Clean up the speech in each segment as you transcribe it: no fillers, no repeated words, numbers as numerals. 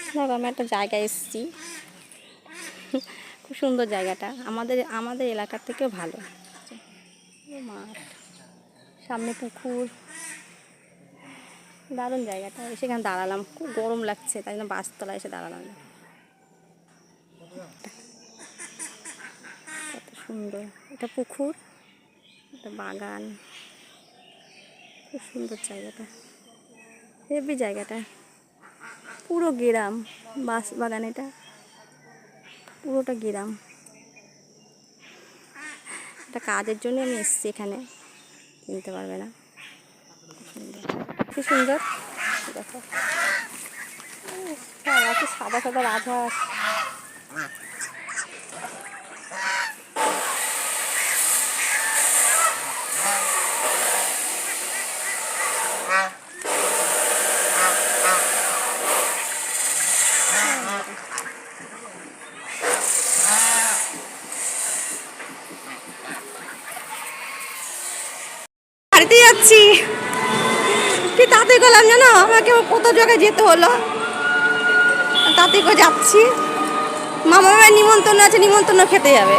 দেখো আমি একটা জায়গায় এসেছি, খুব সুন্দর জায়গাটা, আমাদের এলাকার থেকেও ভালো। মাঠ, সামনে পুকুর, দারুণ জায়গাটা। সেখানে দাঁড়ালাম, খুব গরম লাগছে, তাই জন্য বাসতলায় এসে দাঁড়ালাম। কত সুন্দর, এটা পুকুর, এটা বাগান, খুব সুন্দর জায়গাটা, হেভি জায়গাটা, পুরো গ্রাম, বাস বাগান, এটা পুরোটা গ্রাম। এটা কাজের জন্য আমি এসেছি এখানে, চিনতে পারবে না, কি সুন্দর। দেখো সাদা সাদা রাজহাঁস, বাড়িতে যাচ্ছি, কি তাতে গেলাম জানো, আমাকে কত জায়গায় যেতে হলো, তাতে করে যাচ্ছি। মামা বাবার নিমন্ত্রণ আছে, নিমন্ত্রণ খেতে যাবে।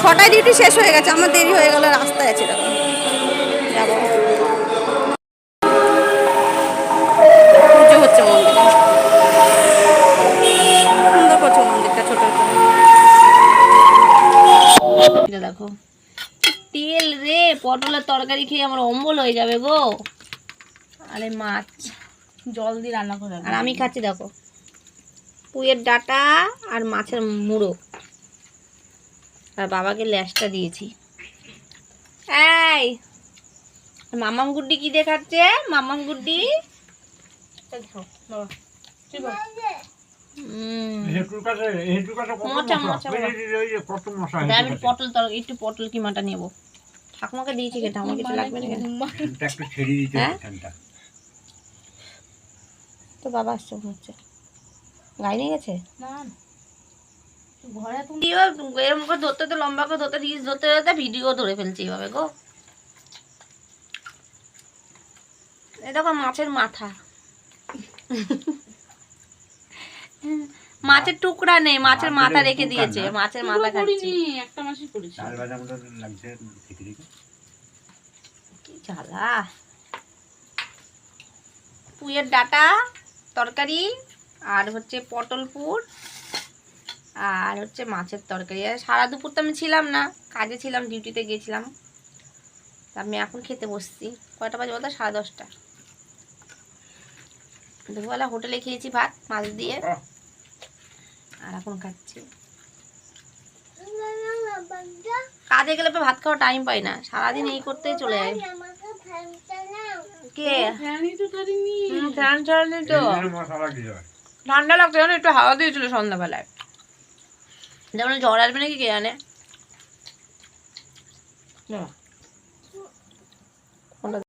6টায় ডিউটি শেষ হয়ে গেছে, আমার দেরি হয়ে গেল, রাস্তায় আছে তখন যাবো। পুজো হচ্ছে মন্দিরে, সুন্দর করছে মন্দিরটা, ছোট দেখো তেল রে, পটলের তরকারি খেয়ে আমার অম্বল হয়ে যাবে গো। আরে মাছ জল দিয়ে রান্না করে, আর আমি খাচ্ছি দেখো পুঁইয়ের ডাঁটা আর মাছের মুড়ো, আর বাবাকে ল্যাসটা দিয়েছি। এই মামাম গুড্ডি কি দেখাচ্ছে, মামাম গুড্ডি পটল তরকারি, একটু পটল কিমাটা নেবো, ঠাকুমাকে দিয়েছি, ঠাকুমার কিছু লাগবে না। তো বাবা আসছে হচ্ছে, গাই নিয়ে গেছে এরকম করে ধরতে, তো লম্বা করে ধরতে, রিস ধরতে ধরতে ভিডিও ধরে ফেলছে এইভাবে গো। এটা মাছের মাথা, মাছের টুকরা নেই, মাছের মাথা রেখে দিয়েছে, মাছের মাথা খাচ্ছি। একটা মাছই করেছি, কি জ্বালা। পুঁইয়ের ডাঁটা তরকারি, আর হচ্ছে পটল পুর, আর হচ্ছে মাছের তরকারি। আর সারা দুপুর তো আমি ছিলাম না, কাজে ছিলাম, ডিউটিতে গিয়েছিলাম। আমি এখন খেতে বসছি, কয়টা বাজে বলতো, 10:30। দুপুরবেলা হোটেলে খেয়েছি ভাত মাছ দিয়ে, আর এখন খাচ্ছি। কাজে গেলে তো ভাত খাওয়ার টাইম পাই না, সারাদিন এই করতেই চলে যায়। কে ফ্যান চালানি তো ঠান্ডা লাগছে, একটু হাওয়া দিয়েছিল সন্ধ্যাবেলায়, যেমন জ্বর আসবে নাকি কে জানে।